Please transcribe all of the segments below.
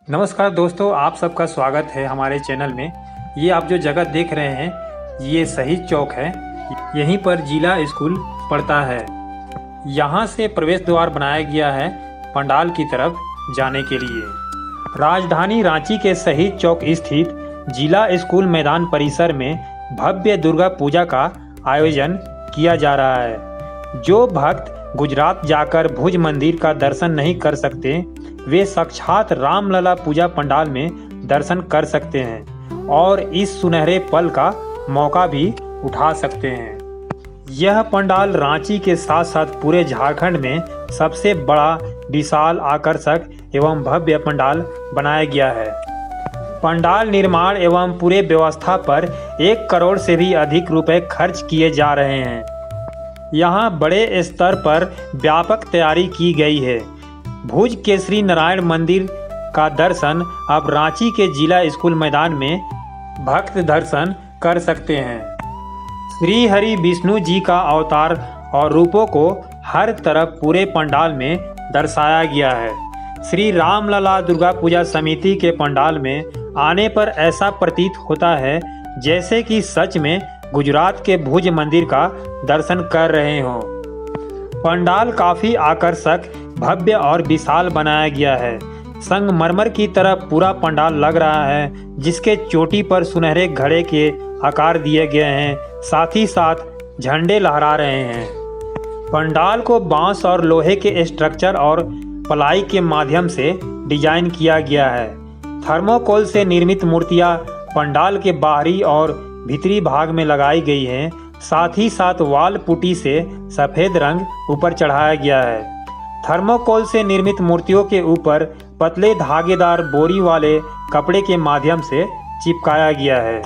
नमस्कार दोस्तों, आप सबका स्वागत है हमारे चैनल में। ये आप जो जगह देख रहे हैं ये शहीद चौक है। यहीं पर जिला स्कूल पड़ता है। यहाँ से प्रवेश द्वार बनाया गया है पंडाल की तरफ जाने के लिए। राजधानी रांची के शहीद चौक स्थित जिला स्कूल मैदान परिसर में भव्य दुर्गा पूजा का आयोजन किया जा रहा है। जो भक्त गुजरात जाकर भुज मंदिर का दर्शन नहीं कर सकते वे साक्षात रामलला पूजा पंडाल में दर्शन कर सकते हैं और इस सुनहरे पल का मौका भी उठा सकते हैं। यह पंडाल रांची के साथ साथ पूरे झारखंड में सबसे बड़ा विशाल आकर्षक एवं भव्य पंडाल बनाया गया है। पंडाल निर्माण एवं पूरे व्यवस्था पर 1 करोड़ से भी अधिक रुपए खर्च किए जा रहे हैं। यहाँ बड़े स्तर पर व्यापक तैयारी की गई है। भुज के श्री नारायण मंदिर का दर्शन अब रांची के जिला स्कूल मैदान में भक्त दर्शन कर सकते हैं। श्री हरि विष्णु जी का अवतार और रूपों को हर तरफ पूरे पंडाल में दर्शाया गया है। श्री रामलला दुर्गा पूजा समिति के पंडाल में आने पर ऐसा प्रतीत होता है जैसे कि सच में गुजरात के भुज मंदिर का दर्शन कर रहे हों। पंडाल काफ़ी आकर्षक, भव्य और विशाल बनाया गया है। संगमरमर की तरह पूरा पंडाल लग रहा है, जिसके चोटी पर सुनहरे घड़े के आकार दिए गए हैं, साथ ही साथ झंडे लहरा रहे हैं। पंडाल को बांस और लोहे के स्ट्रक्चर और प्लाई के माध्यम से डिजाइन किया गया है। थर्मोकोल से निर्मित मूर्तियां पंडाल के बाहरी और भीतरी भाग में लगाई गई हैं। साथ ही साथ वाल पुट्टी से सफ़ेद रंग ऊपर चढ़ाया गया है। थर्मोकोल से निर्मित मूर्तियों के ऊपर पतले धागेदार बोरी वाले कपड़े के माध्यम से चिपकाया गया है।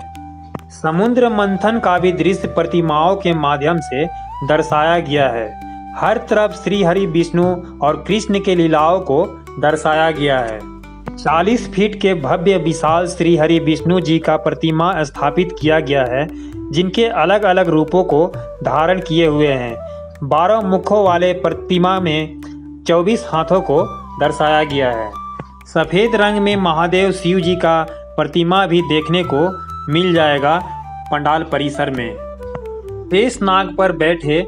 समुद्र मंथन का भी दृश्य प्रतिमाओं के माध्यम से दर्शाया गया है। हर तरफ श्री हरि विष्णु और कृष्ण के लीलाओं को दर्शाया गया है। 40 फीट के भव्य विशाल श्री हरि विष्णु जी का प्रतिमा स्थापित किया गया है, जिनके अलग अलग रूपों को धारण किए हुए हैं। 12 मुखों वाले प्रतिमा में 24 हाथों को दर्शाया गया है। सफ़ेद रंग में महादेव शिव जी का प्रतिमा भी देखने को मिल जाएगा पंडाल परिसर में। शेष नाग पर बैठे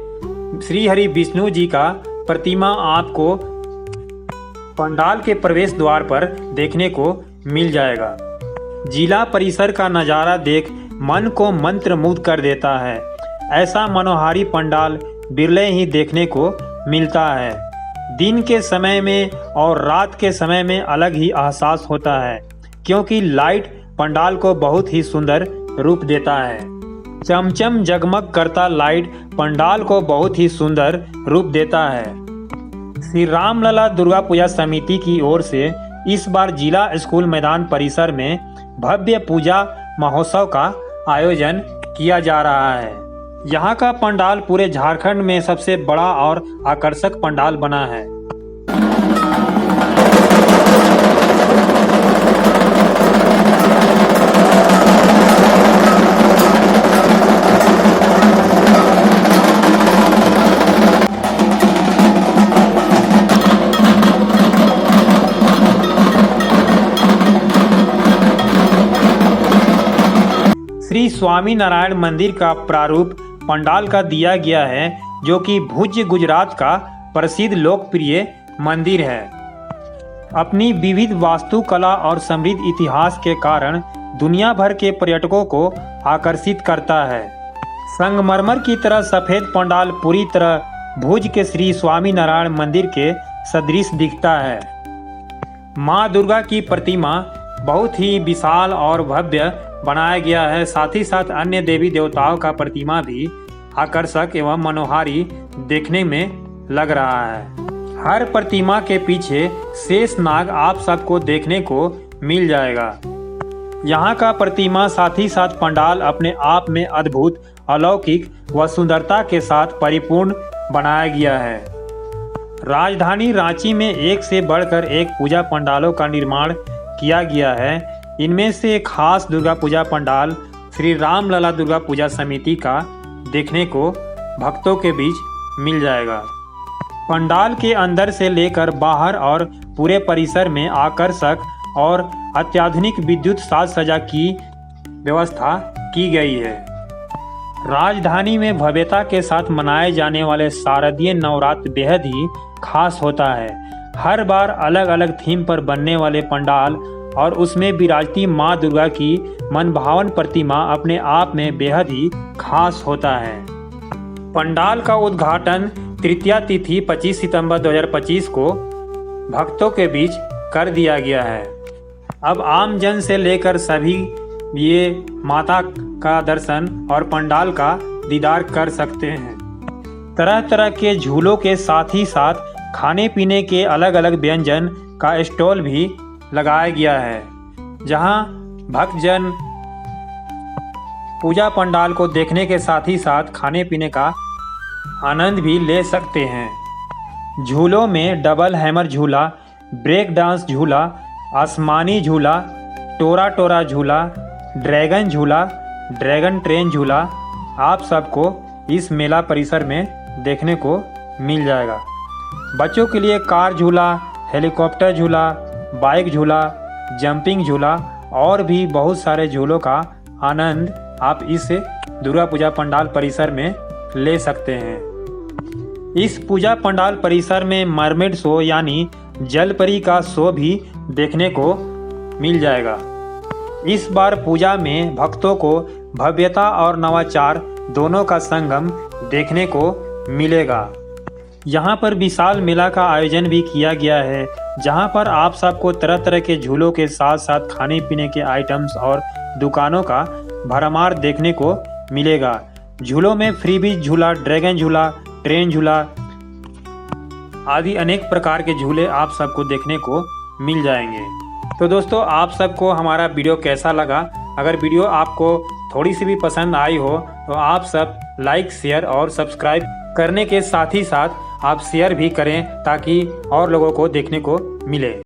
श्री हरि विष्णु जी का प्रतिमा आपको पंडाल के प्रवेश द्वार पर देखने को मिल जाएगा। जिला परिसर का नज़ारा देख मन को मंत्रमुग्ध कर देता है। ऐसा मनोहारी पंडाल बिरले ही देखने को मिलता है। दिन के समय में और रात के समय में अलग ही एहसास होता है, क्योंकि लाइट पंडाल को बहुत ही सुंदर रूप देता है। चमचम जगमग करता लाइट पंडाल को बहुत ही सुंदर रूप देता है। श्री रामलला दुर्गा पूजा समिति की ओर से इस बार जिला स्कूल मैदान परिसर में भव्य पूजा महोत्सव का आयोजन किया जा रहा है। यहाँ का पंडाल पूरे झारखंड में सबसे बड़ा और आकर्षक पंडाल बना है। श्री स्वामी नारायण मंदिर का प्रारूप पंडाल का दिया गया है, जो कि भुज गुजरात का प्रसिद्ध लोकप्रिय मंदिर है। अपनी विविध वास्तुकला और समृद्ध इतिहास के कारण दुनिया भर के पर्यटकों को आकर्षित करता है। संगमरमर की तरह सफ़ेद पंडाल पूरी तरह भुज के श्री स्वामी नारायण मंदिर के सदृश दिखता है। माँ दुर्गा की प्रतिमा बहुत ही विशाल और भव्य बनाया गया है। साथ ही साथ अन्य देवी देवताओं का प्रतिमा भी आकर्षक एवं मनोहारी देखने में लग रहा है। हर प्रतिमा के पीछे शेष नाग आप सबको देखने को मिल जाएगा। यहाँ का प्रतिमा साथ ही साथ पंडाल अपने आप में अद्भुत, अलौकिक व सुंदरता के साथ परिपूर्ण बनाया गया है। राजधानी रांची में एक से बढ़कर एक पूजा पंडालों का निर्माण किया गया है। इनमें से एक खास दुर्गा पूजा पंडाल श्री रामलला दुर्गा पूजा समिति का देखने को भक्तों के बीच मिल जाएगा। पंडाल के अंदर से लेकर बाहर और पूरे परिसर में आकर्षक और अत्याधुनिक विद्युत साज सज्जा की व्यवस्था की गई है। राजधानी में भव्यता के साथ मनाए जाने वाले शारदीय नवरात्र बेहद ही खास होता है। हर बार अलग अलग थीम पर बनने वाले पंडाल और उसमें विराजती माँ दुर्गा की मनभावन प्रतिमा अपने आप में बेहद ही खास होता है। पंडाल का उद्घाटन तृतीया तिथि 25 सितंबर 2025 को भक्तों के बीच कर दिया गया है। अब आम जन से लेकर सभी ये माता का दर्शन और पंडाल का दीदार कर सकते हैं। तरह तरह के झूलों के साथ ही साथ खाने पीने के अलग अलग व्यंजन का स्टॉल भी लगाया गया है, जहां भक्तजन पूजा पंडाल को देखने के साथ ही साथ खाने पीने का आनंद भी ले सकते हैं। झूलों में डबल हैमर झूला, ब्रेक डांस झूला, आसमानी झूला, टोरा टोरा झूला, ड्रैगन झूला, ड्रैगन ट्रेन झूला आप सबको इस मेला परिसर में देखने को मिल जाएगा। बच्चों के लिए कार झूला, हेलीकॉप्टर झूला, बाइक झूला, जंपिंग झूला और भी बहुत सारे झूलों का आनंद आप इस दुर्गा पूजा पंडाल परिसर में ले सकते हैं। इस पूजा पंडाल परिसर में मरमेड शो यानी जलपरी का शो भी देखने को मिल जाएगा। इस बार पूजा में भक्तों को भव्यता और नवाचार दोनों का संगम देखने को मिलेगा। यहाँ पर विशाल मेला का आयोजन भी किया गया है, जहाँ पर आप सबको तरह तरह के झूलों के साथ साथ खाने पीने के आइटम्स और दुकानों का भरमार देखने को मिलेगा। झूलों में फ्रीबीज झूला, ड्रैगन झूला, ट्रेन झूला आदि अनेक प्रकार के झूले आप सबको देखने को मिल जाएंगे। तो दोस्तों, आप सबको हमारा वीडियो कैसा लगा? अगर वीडियो आपको थोड़ी सी भी पसंद आई हो तो आप सब लाइक, शेयर और सब्सक्राइब करने के साथ ही साथ आप शेयर भी करें ताकि और लोगों को देखने को मिले।